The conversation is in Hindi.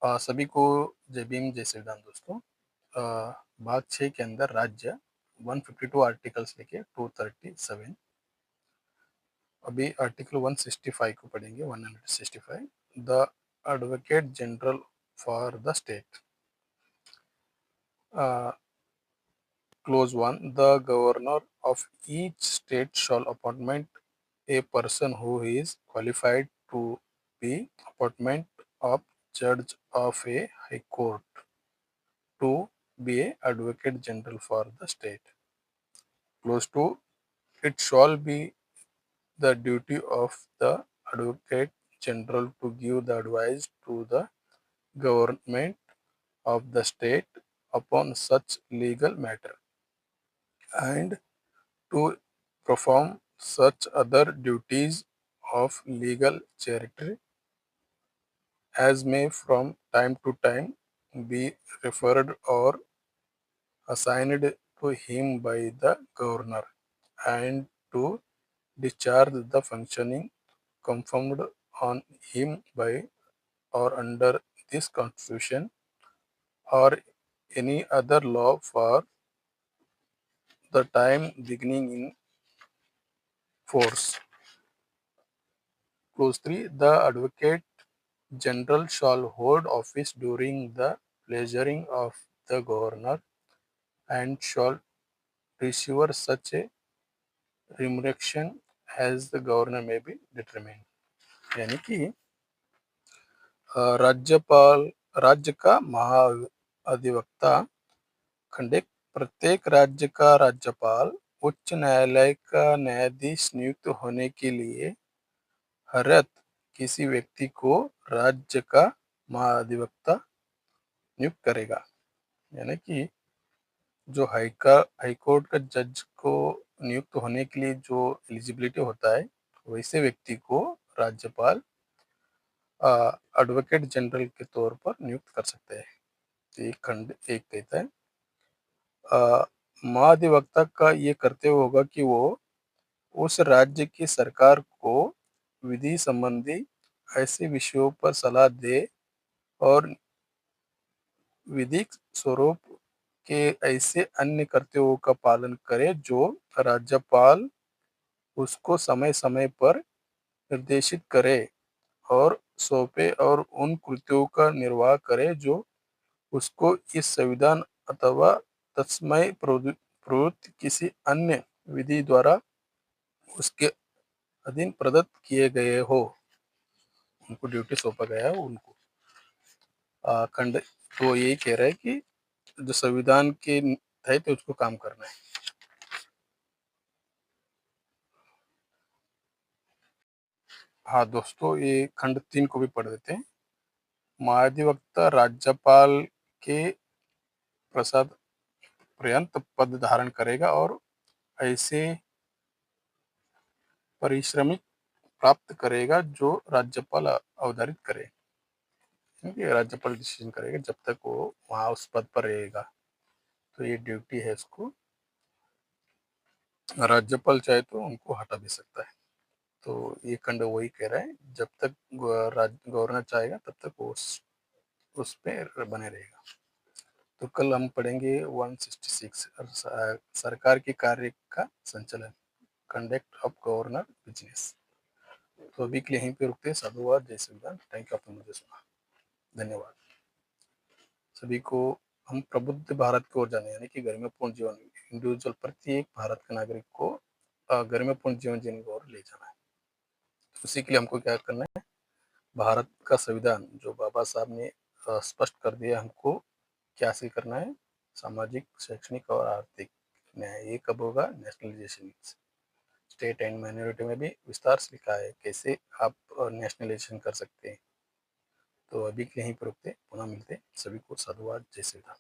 सभी को जय भीम, जय श्री राम दोस्तों। भाग 6 के अंदर राज्य 152 आर्टिकल्स लेके 237। अभी आर्टिकल 165 को पढ़ेंगे। 165 the advocate general for the state. Close 1 the governor of each state shall appointment a person who is qualified to be appointment of judge of a high court to be a advocate general for the state. Close to it shall be the duty of the advocate general to give the advice to the government of the state upon such legal matter and to perform such other duties of legal character as may from time to time be referred or assigned to him by the governor, and to discharge the functioning conferred on him by or under this constitution or any other law for the time beginning in force. Clause 3. The Advocate General shall hold office during the pleasuring of the governor and shall receive such a remuneration as the governor may be determined. यानी कि राज्यपाल राज्य का महाअधिवक्ता खंडे प्रत्येक राज्य का राज्यपाल उच्च न्यायालय का न्यायाधीश नियुक्त होने के लिए हरत किसी व्यक्ति को राज्य का महाअधिवक्ता नियुक्त करेगा। यानी कि जो हाईकोर्ट का जज को नियुक्त होने के लिए जो एलिजिबिलिटी होता है, वैसे व्यक्ति को राज्यपाल एडवोकेट जनरल के तौर पर नियुक्त कर सकते हैं। तो ये खंड एक कहता है महाधिवक्ता का ये कर्तव्य होगा कि वो उस राज्य की सरकार को विधि संबंधी ऐसे विषयों पर सलाह दे और विधिक स्वरूप के ऐसे अन्य कर्तव्यों का पालन करे जो राज्यपाल उसको समय समय पर निर्देशित करे और सौंपे, और उन कृत्यों का निर्वाह करे जो उसको इस संविधान अथवा तत्समय प्रवृत्त किसी अन्य विधि द्वारा उसके अधीन प्रदत्त किए गए हो, उनको ड्यूटी सौंपा गया है उनको। खंड तो यही कह रहा है कि जो संविधान के तहत उसको काम करना है। हाँ दोस्तों, ये खंड 3 को भी पढ़ देते हैं। महाधिवक्ता राज्यपाल के प्रसाद पर्यंत पद धारण करेगा और ऐसे परिश्रमिक प्राप्त करेगा जो राज्यपाल अवधारित करे, क्योंकि राज्यपाल डिसीजन करेगा जब तक वो वहाँ उस पद पर रहेगा। तो ये ड्यूटी है उसको। राज्यपाल चाहे तो उनको हटा भी सकता है। तो ये खंड वही कह रहा है, जब तक गवर्नर चाहेगा तब तक वो उस पे बने रहेगा। तो कल हम पढ़ेंगे 166 सरकार के कार्य का संचालन, कंडक्ट ऑफ गवर्नर बिजनेस। तो अभी के लिए यहीं पे रुकते हैं। साधुवाद, जय श्री राम। थैंक यू, आपने मुझे सुना। धन्यवाद सभी को। हम प्रबुद्ध भारत की ओर जाने यानी कि गरिमापूर्ण जीवन, इंडिविजुअल प्रत्येक भारत के नागरिक को गरिमापूर्ण जीवन जीने की ओर ले जाना है। उसी के लिए हमको क्या करना है, भारत का संविधान जो बाबा साहब ने स्पष्ट कर दिया हमको क्या हासिल करना है, सामाजिक, शैक्षणिक और आर्थिक न्याय। ये कब होगा, नेशनलाइजेशन। स्टेट एंड माइनॉरिटी में भी विस्तार से लिखा है कैसे आप नेशनलाइजेशन कर सकते हैं। तो अभी के लिए यहीं पर रुकते, पुनः मिलते। सभी को साधुवाद, जय श्री राम।